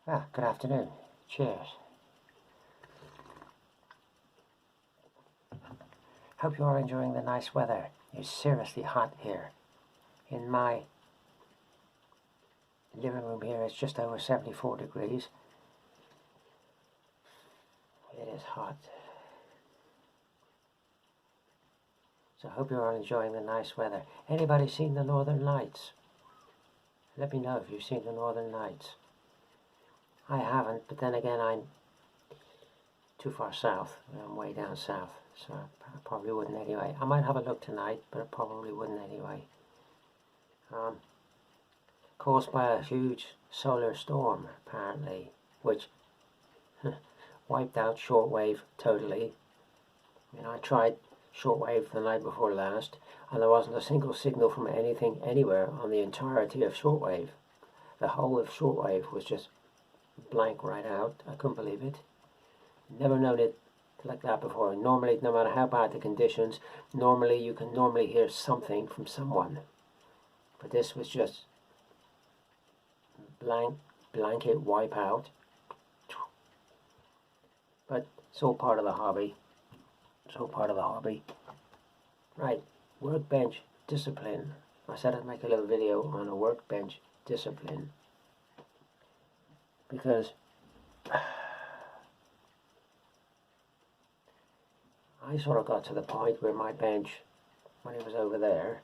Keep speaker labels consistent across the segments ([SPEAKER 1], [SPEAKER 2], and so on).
[SPEAKER 1] Good afternoon. Cheers. Hope you are enjoying the nice weather. It's seriously hot here. In my living room here, it's just over 74 degrees. It is hot. So I hope you are enjoying the nice weather. Anybody seen the Northern Lights? Let me know if you've seen the Northern Lights. I haven't, but then again, I'm too far south. I'm way down south, so I probably wouldn't anyway. I might have a look tonight, but I probably wouldn't anyway. Caused by a huge solar storm, apparently, which wiped out shortwave totally. I tried shortwave the night before last, and there wasn't a single signal from anything anywhere on the entirety of shortwave. The whole of shortwave was just blank right out. I couldn't believe it. Never known it like that before. Normally, no matter how bad the conditions, you can normally hear something from someone. But this was just blanket wipe out. But it's all part of the hobby. It's all part of the hobby. Right, workbench discipline. I said I'd make a little video on a workbench discipline, because I sort of got to the point where my bench, when it was over there,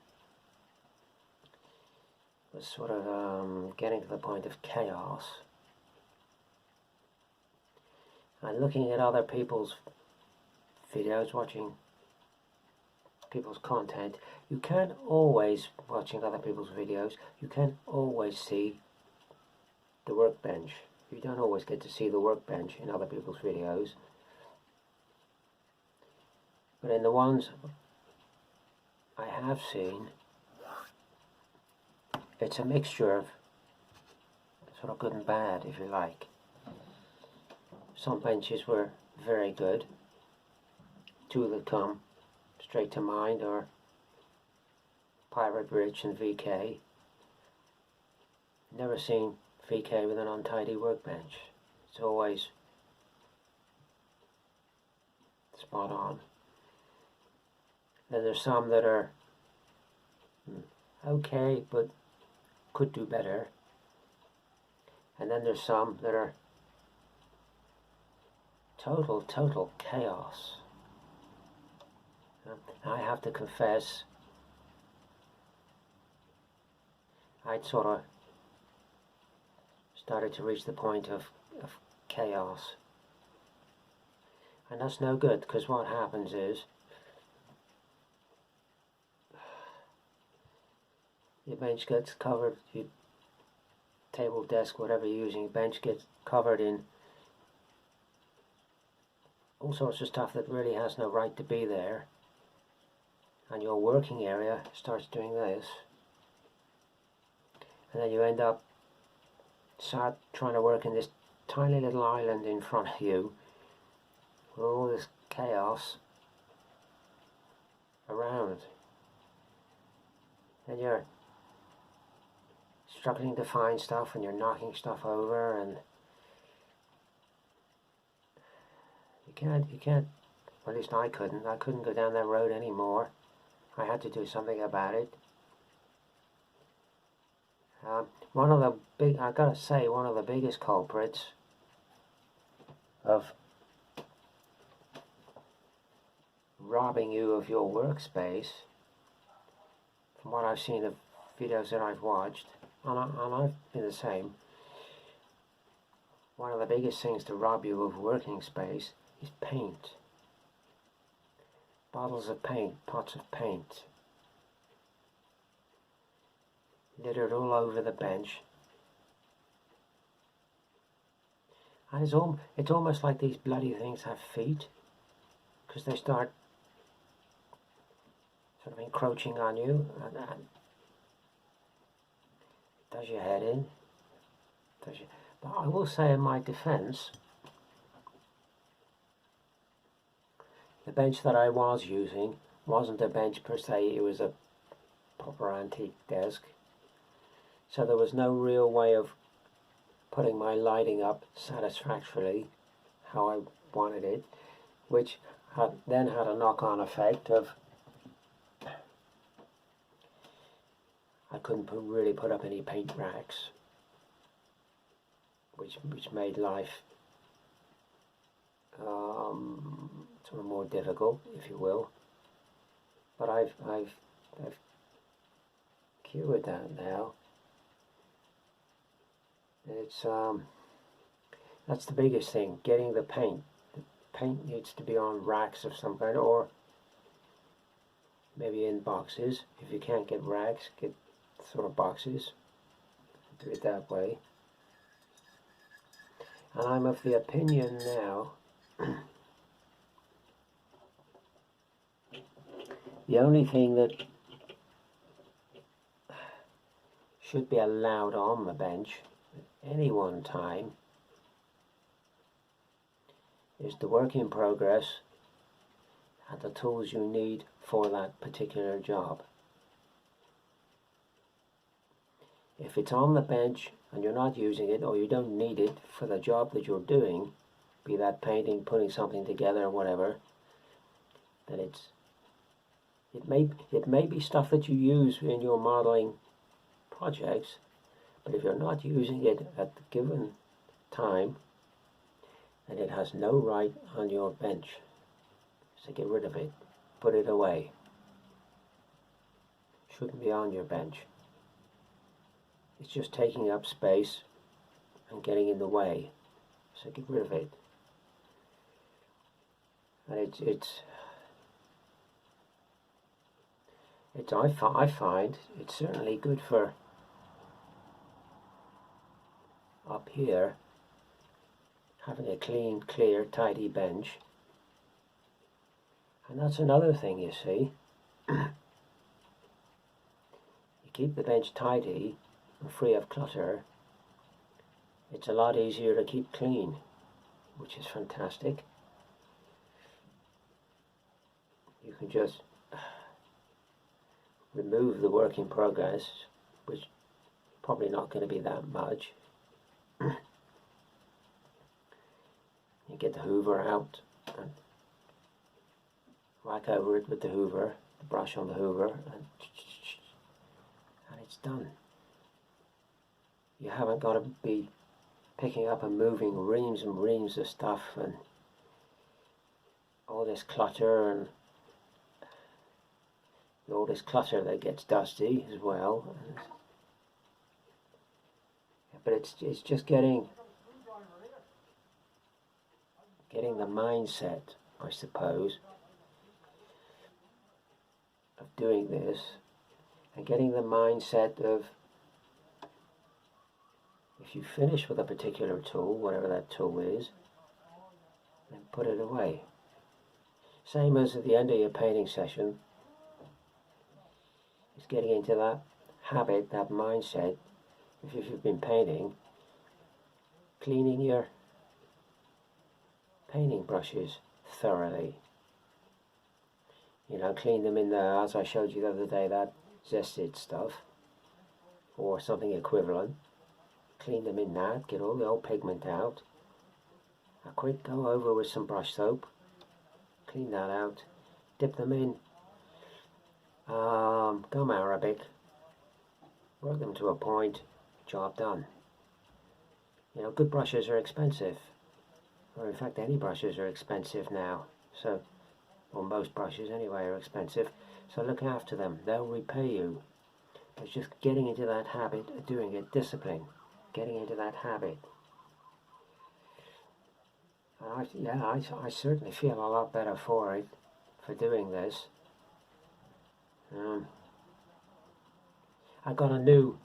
[SPEAKER 1] was sort of getting to the point of chaos. And looking at other people's videos, watching people's content, you can't always, watching other people's videos, you can't always see the workbench. You don't always get to see the workbench in other people's videos. But in the ones I have seen, it's a mixture of sort of good and bad, if you like. Some benches were very good. Two that come straight to mind are Pirate Bridge and VK. Never seen VK with an untidy workbench. It's always spot on. Then there's some that are okay, but could do better. And then there's some that are total chaos. I have to confess, I'd sort of started to reach the point of chaos. And that's no good, because what happens is your bench gets covered, your table, desk, whatever you're using, your bench gets covered in all sorts of stuff that really has no right to be there. And your working area starts doing this. And then you end up trying to work in this tiny little island in front of you with all this chaos around. And you're struggling to find stuff, and you're knocking stuff over, and you can't, well, at least I couldn't go down that road anymore. I had to do something about it. I gotta say, one of the biggest culprits of robbing you of your workspace, from what I've seen of videos that I've watched, and I've been the same, one of the biggest things to rob you of working space is paint. Bottles of paint, pots of paint, littered all over the bench. And it's almost like these bloody things have feet, because they start sort of encroaching on you, and does your head in. But I will say, in my defense, the bench that I was using wasn't a bench per se, it was a proper antique desk. So there was no real way of putting my lighting up satisfactorily how I wanted it, which then had a knock-on effect of I couldn't really put up any paint racks, which made life sort of more difficult, if you will. But I've cured that now. It's that's the biggest thing, getting the paint. The paint needs to be on racks of some kind, or maybe in boxes. If you can't get racks, get sort of boxes. Do it that way. And I'm of the opinion now the only thing that should be allowed on the bench at any one time is the work in progress and the tools you need for that particular job. If it's on the bench and you're not using it, or you don't need it for the job that you're doing, be that painting, putting something together or whatever, then it may be stuff that you use in your modeling projects, but if you're not using it at the given time, then it has no right on your bench. So get rid of it, put it away. Shouldn't be on your bench. It's just taking up space and getting in the way. So get rid of it. And I find it's certainly good for up here, having a clean, clear, tidy bench. And that's another thing, you see. You keep the bench tidy and free of clutter, it's a lot easier to keep clean, which is fantastic. You can just remove the work in progress, which is probably not going to be that much. You get the hoover out and whack over it with the hoover, the brush on the hoover, and it's done. You haven't got to be picking up and moving reams and reams of stuff and all this clutter and all this clutter that gets dusty as well. But it's just getting the mindset, I suppose, of doing this, and getting the mindset of, if you finish with a particular tool, whatever that tool is, then put it away. Same as at the end of your painting session, it's getting into that habit, that mindset, if you've been painting, cleaning your painting brushes thoroughly. You know, clean them in the, as I showed you the other day, that zested stuff, or something equivalent. Clean them in that, get all the old pigment out. A quick go over with some brush soap, clean that out, dip them in gum arabic, work them to a point, job done. You know, good brushes are expensive, or in fact any brushes are expensive now, so, or most brushes anyway are expensive, so look after them, they'll repay you. It's just getting into that habit of doing it, discipline, getting into that habit. I certainly feel a lot better for it, for doing this. I got a new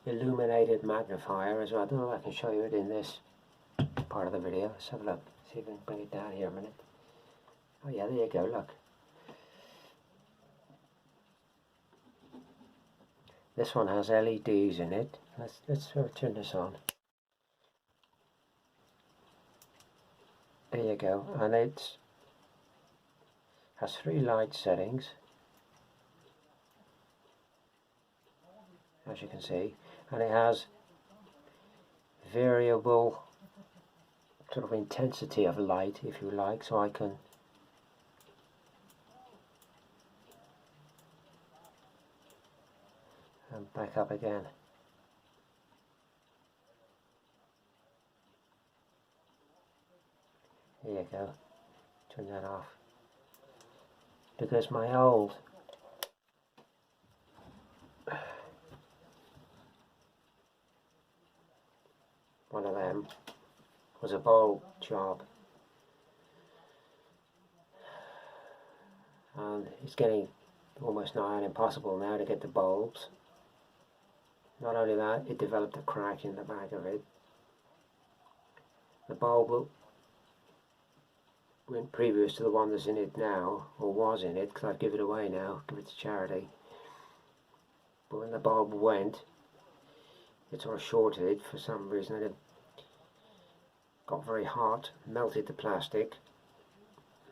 [SPEAKER 1] illuminated magnifier as well. I don't know if I can show you it in this part of the video. Let's have a look, see if I can bring it down here a minute. Oh yeah, there you go, look. This one has LEDs in it. Let's turn this on. There you go, and it has 3 light settings, as you can see, and it has variable sort of intensity of light, if you like, so I can and back up again. There you go. Turn that off. Because my old one of them was a bulb job, and it's getting almost nigh on impossible now to get the bulbs. Not only that, it developed a crack in the back of it. The bulb went previous to the one that's in it now, or was in it, because I'd give it away now, give it to charity. But when the bulb went, it sort of shorted for some reason, and it got very hot, melted the plastic,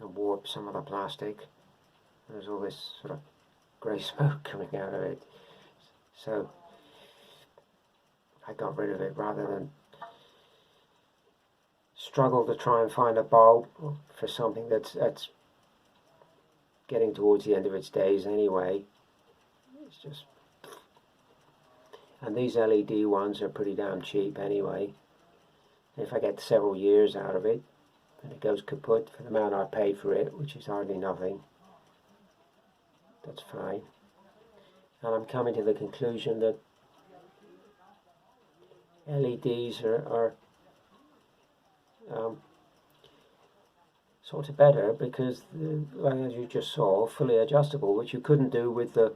[SPEAKER 1] and warped some of the plastic. There's all this sort of grey smoke coming out of it. So I got rid of it rather than struggle to try and find a bulb for something that's getting towards the end of its days anyway. It's just, and these LED ones are pretty damn cheap anyway. If I get several years out of it and it goes kaput for the amount I paid for it, which is hardly nothing, that's fine. And I'm coming to the conclusion that LEDs are sort of better because, as you just saw, fully adjustable, which you couldn't do with the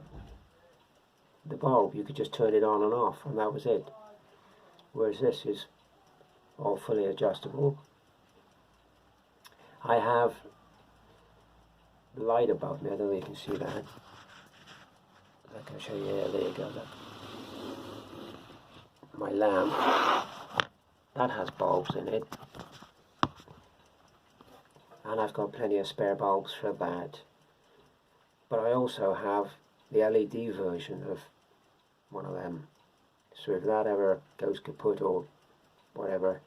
[SPEAKER 1] bulb. You could just turn it on and off, and that was it. Whereas this is all fully adjustable. I have the light above me. I don't know if you can see that. I can show you. Yeah, there you go. Look. My lamp, that has bulbs in it, and I've got plenty of spare bulbs for that. But I also have the LED version of one of them, so if that ever goes kaput or whatever,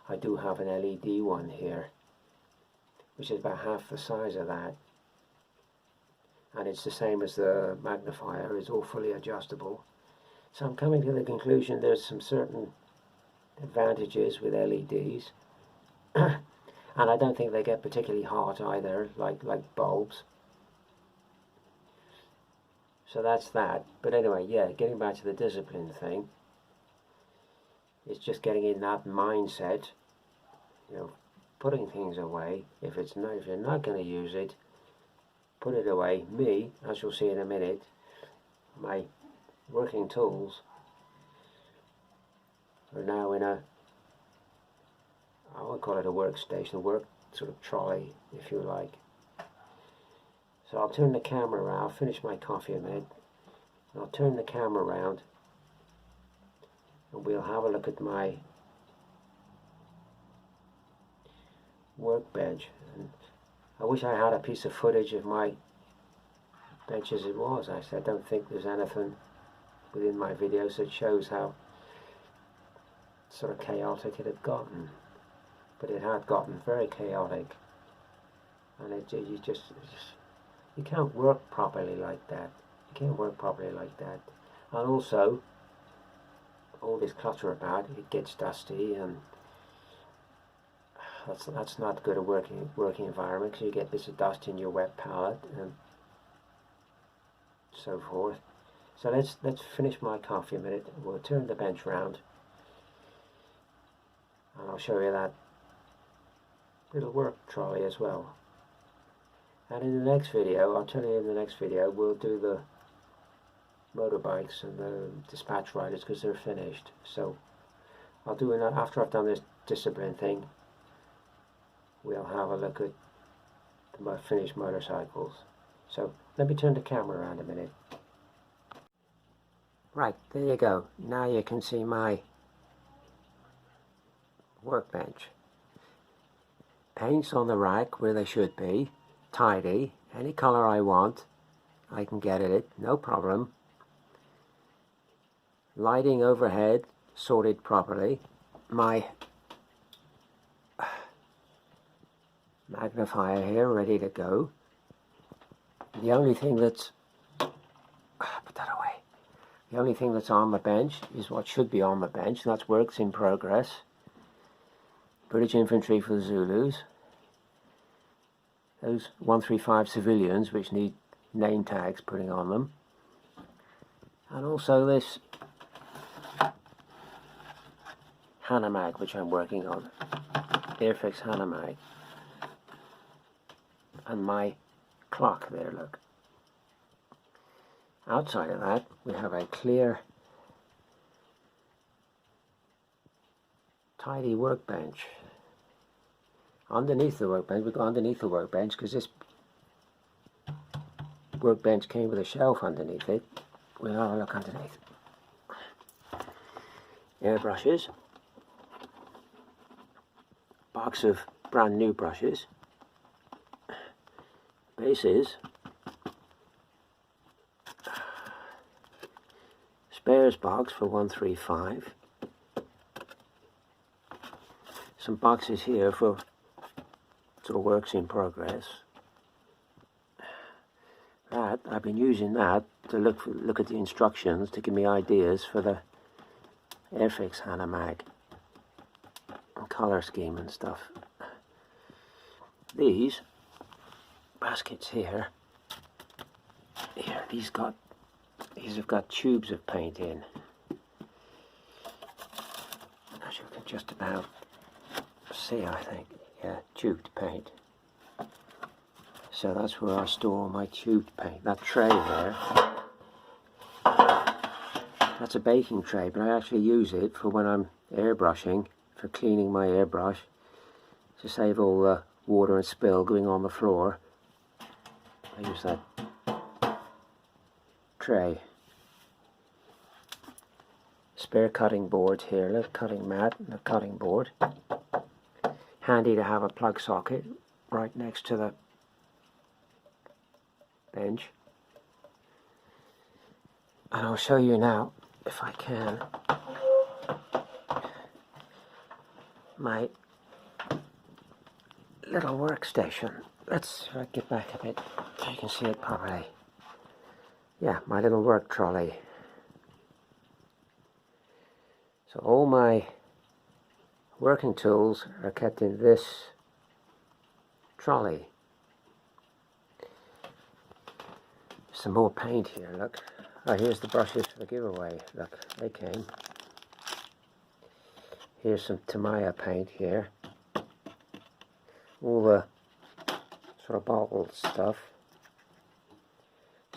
[SPEAKER 1] I do have an LED one here, which is about half the size of that, and it's the same as the magnifier. It's all fully adjustable. So I'm coming to the conclusion there's some certain advantages with LEDs, and I don't think they get particularly hot either, like bulbs. So that's that. But anyway, yeah, getting back to the discipline thing, it's just getting in that mindset, you know, putting things away. If you're not going to use it, put it away. Me, as you'll see in a minute, my working tools are now in a, I would call it a workstation, a work sort of trolley, if you like. So I'll turn the camera around. I'll finish my coffee a minute, and I'll turn the camera around, and we'll have a look at my workbench. And I wish I had a piece of footage of my bench as it was. I don't think there's anything within my videos that shows how sort of chaotic it had gotten, but it had gotten very chaotic, and you can't work properly like that. You can't work properly like that. And also, all this clutter about, it gets dusty, and that's not good a working environment, because you get bits of dust in your wet palette and so forth. So let's finish my coffee a minute. We'll turn the bench round, and I'll show you that little work trolley as well. And in the next video, I'll tell you in the next video, we'll do the motorbikes and the dispatch riders, because they're finished. So I'll do it after I've done this discipline thing. We'll have a look at the finished motorcycles. So let me turn the camera around a minute. Right, there you go. Now you can see my workbench. Paints on the rack where they should be, tidy, any colour I want, I can get it, no problem. Lighting overhead, sorted properly. my magnifier here ready to go. The only thing that's put that away. The only thing that's on my bench is what should be on my bench, and that's works in progress. British infantry for the Zulus. Those 135 civilians which need name tags putting on them. And also this Hanamag which I'm working on. Airfix Hanamag. And my clock there, look. Outside of that we have a clear, tidy workbench. Underneath the workbench, we go underneath the workbench because this workbench came with a shelf underneath it. We'll have a look underneath. Airbrushes, box of brand new brushes, bases, spares box for 135, some boxes here for sort of works in progress. That I've been using that to look at the instructions to give me ideas for the Airfix Hanamag and colour scheme and stuff. These baskets here, these have got tubes of paint in, as you can just about see, I think. Yeah, tubed paint. So that's where I store my tubed paint. That tray there, that's a baking tray, but I actually use it for when I'm airbrushing, for cleaning my airbrush, to save all the water and spill going on the floor. I use that tray. Spare cutting boards here, a cutting mat and a cutting board. Handy to have a plug socket right next to the bench. And I'll show you now, if I can, my little workstation. Let's get back a bit so you can see it properly. Yeah, my little work trolley. So all my working tools are kept in this trolley. Some more paint here, look. Oh, here's the brushes for the giveaway. Look, they came. Here's some Tamiya paint here. All the sort of bottled stuff.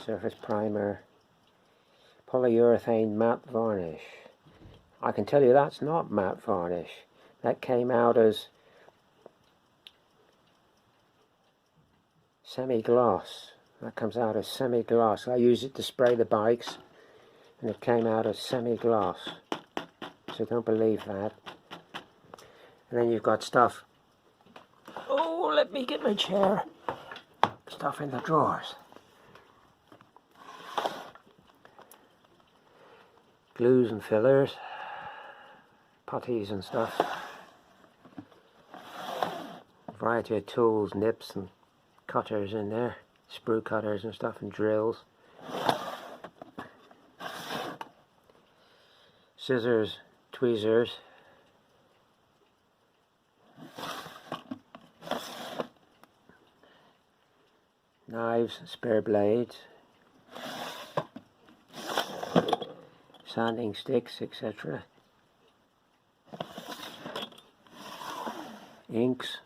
[SPEAKER 1] Surface primer. Polyurethane matte varnish. I can tell you that's not matte varnish. That came out as semi-gloss. That comes out as semi-gloss. I use it to spray the bikes, and it came out as semi-gloss. So don't believe that. And then you've got stuff. Oh, let me get my chair. Stuff in the drawers. Glues and fillers. Putties and stuff. Variety of tools, nips and cutters in there. Sprue cutters and stuff, and drills. Scissors, tweezers. Knives, spare blades. Sanding sticks, etc. Inks,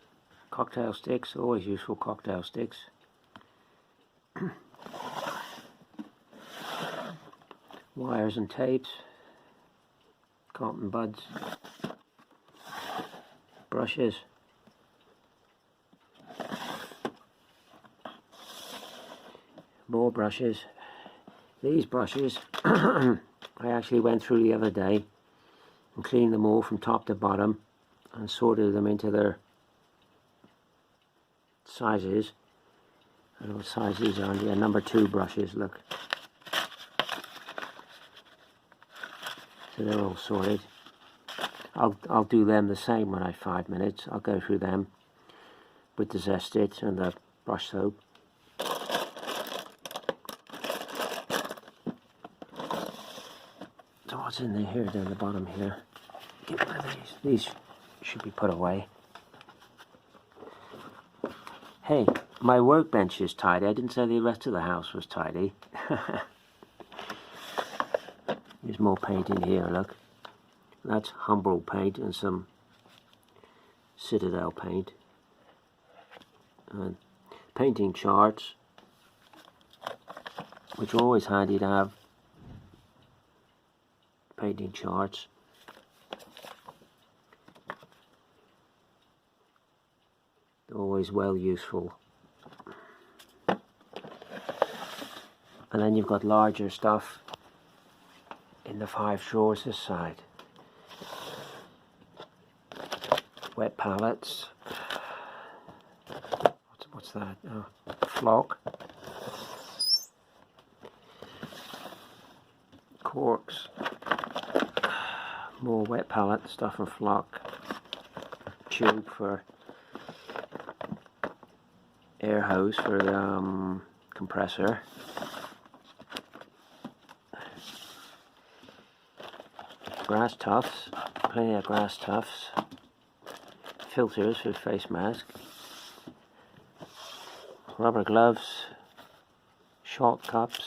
[SPEAKER 1] cocktail sticks, always useful cocktail sticks. Wires and tapes, cotton buds, brushes, more brushes. These brushes I actually went through the other day and cleaned them all from top to bottom and sorted them into their sizes. I don't know what size these are. They're number 2 brushes, look. So they're all sorted. I'll do them the same when I have 5 minutes. I'll go through them with the Zest-It and the brush soap. So what's in there here down the bottom here? Get one of these. These should be put away. Hey, my workbench is tidy. I didn't say the rest of the house was tidy. There's more paint in here, look. That's Humbrol paint and some Citadel paint. And painting charts, which are always handy to have. Painting charts. They're always well useful. And then you've got larger stuff in the 5 drawers this side. Wet palettes. What's that? Oh, flock. Corks. More wet palette stuff and flock. Tube for air hose for the compressor. Grass tufts, plenty of grass tufts. Filters for face mask. Rubber gloves. Short cups.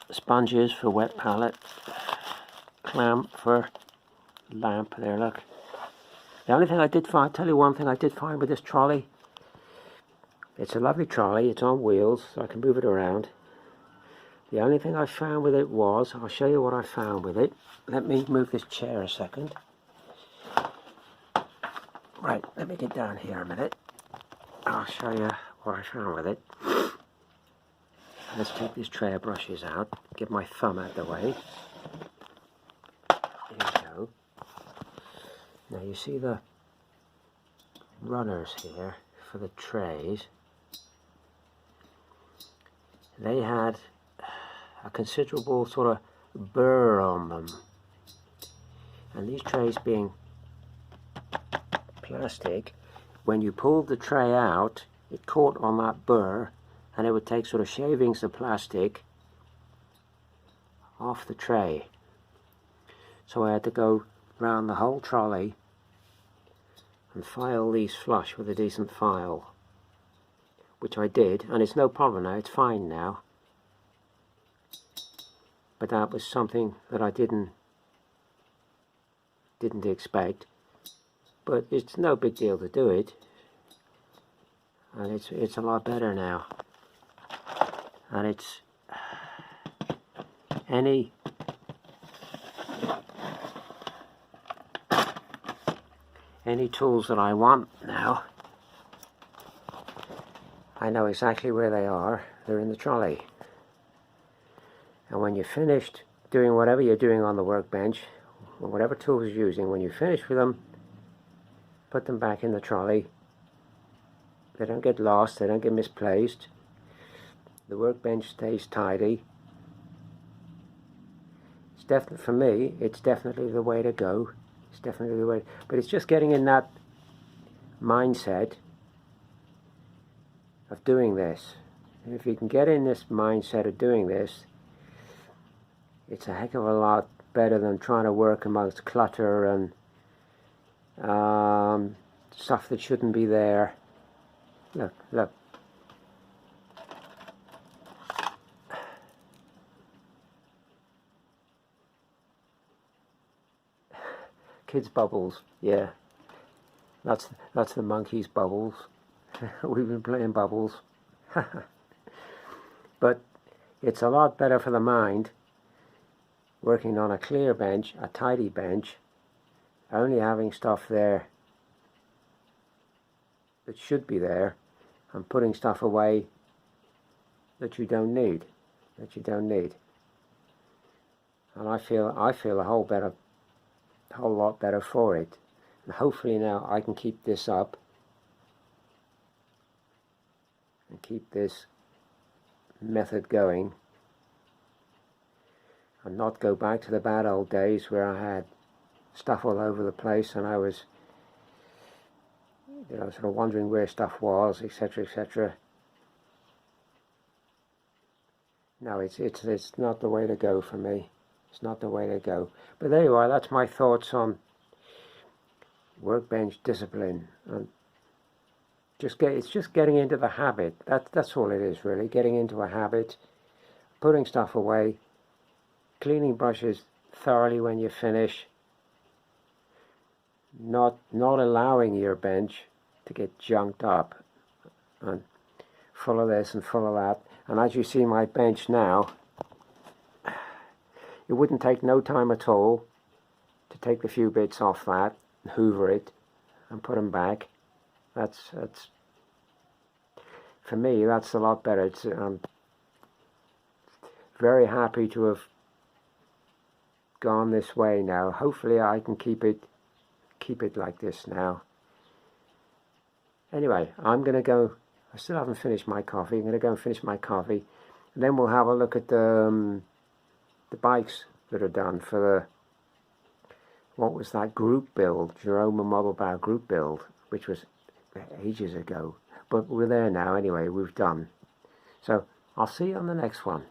[SPEAKER 1] Sponges for wet palette. Clamp for lamp there, look. The only thing I did find, tell you one thing I did find with this trolley. It's a lovely trolley, it's on wheels, so I can move it around. The only thing I found with it was, I'll show you what I found with it. Let me move this chair a second. Right, let me get down here a minute. I'll show you what I found with it. Let's take this tray of brushes out, get my thumb out of the way. There we go. Now you see the runners here for the trays. They had a considerable sort of burr on them. And these trays being plastic, when you pulled the tray out, it caught on that burr, and it would take sort of shavings of plastic off the tray. So I had to go round the whole trolley and file these flush with a decent file, which I did, and it's no problem now, it's fine now. But that was something that I didn't expect, but it's no big deal to do it, and it's a lot better now. And it's any tools that I want now, I know exactly where they are. They're in the trolley. And when you're finished doing whatever you're doing on the workbench, or whatever tools you're using, when you finish with them, put them back in the trolley. They don't get lost, they don't get misplaced. The workbench stays tidy. It's definitely, for me, it's definitely the way to go. It's definitely the way, but it's just getting in that mindset of doing this. And if you can get in this mindset of doing this, it's a heck of a lot better than trying to work amongst clutter and stuff that shouldn't be there. Look, look. Kids' bubbles, yeah. That's the monkey's bubbles. We've been playing bubbles. But it's a lot better for the mind working on a clear bench, a tidy bench, only having stuff there that should be there, and putting stuff away that you don't need. And I feel a whole lot better for it. And hopefully now I can keep this up and keep this method going. and not go back to the bad old days where I had stuff all over the place and I was, you know, sort of wondering where stuff was, etc., etc. No, it's not the way to go for me. It's not the way to go. But there you are. That's my thoughts on workbench discipline. And it's just getting into the habit. That's all it is, really. Getting into a habit, putting stuff away, cleaning brushes thoroughly when you finish, not allowing your bench to get junked up and full of this and full of that. And as you see my bench now, it wouldn't take no time at all to take the few bits off that and hoover it and put them back. That's for me, that's a lot better. I'm very happy to have gone this way now. Hopefully I can keep it like this now. Anyway, I'm going to go. I still haven't finished my coffee. I'm going to go and finish my coffee, and then we'll have a look at the bikes that are done for the, what was that group build, Jerome and Model Bar group build, which was ages ago. But we're there now anyway, we've done. So I'll see you on the next one.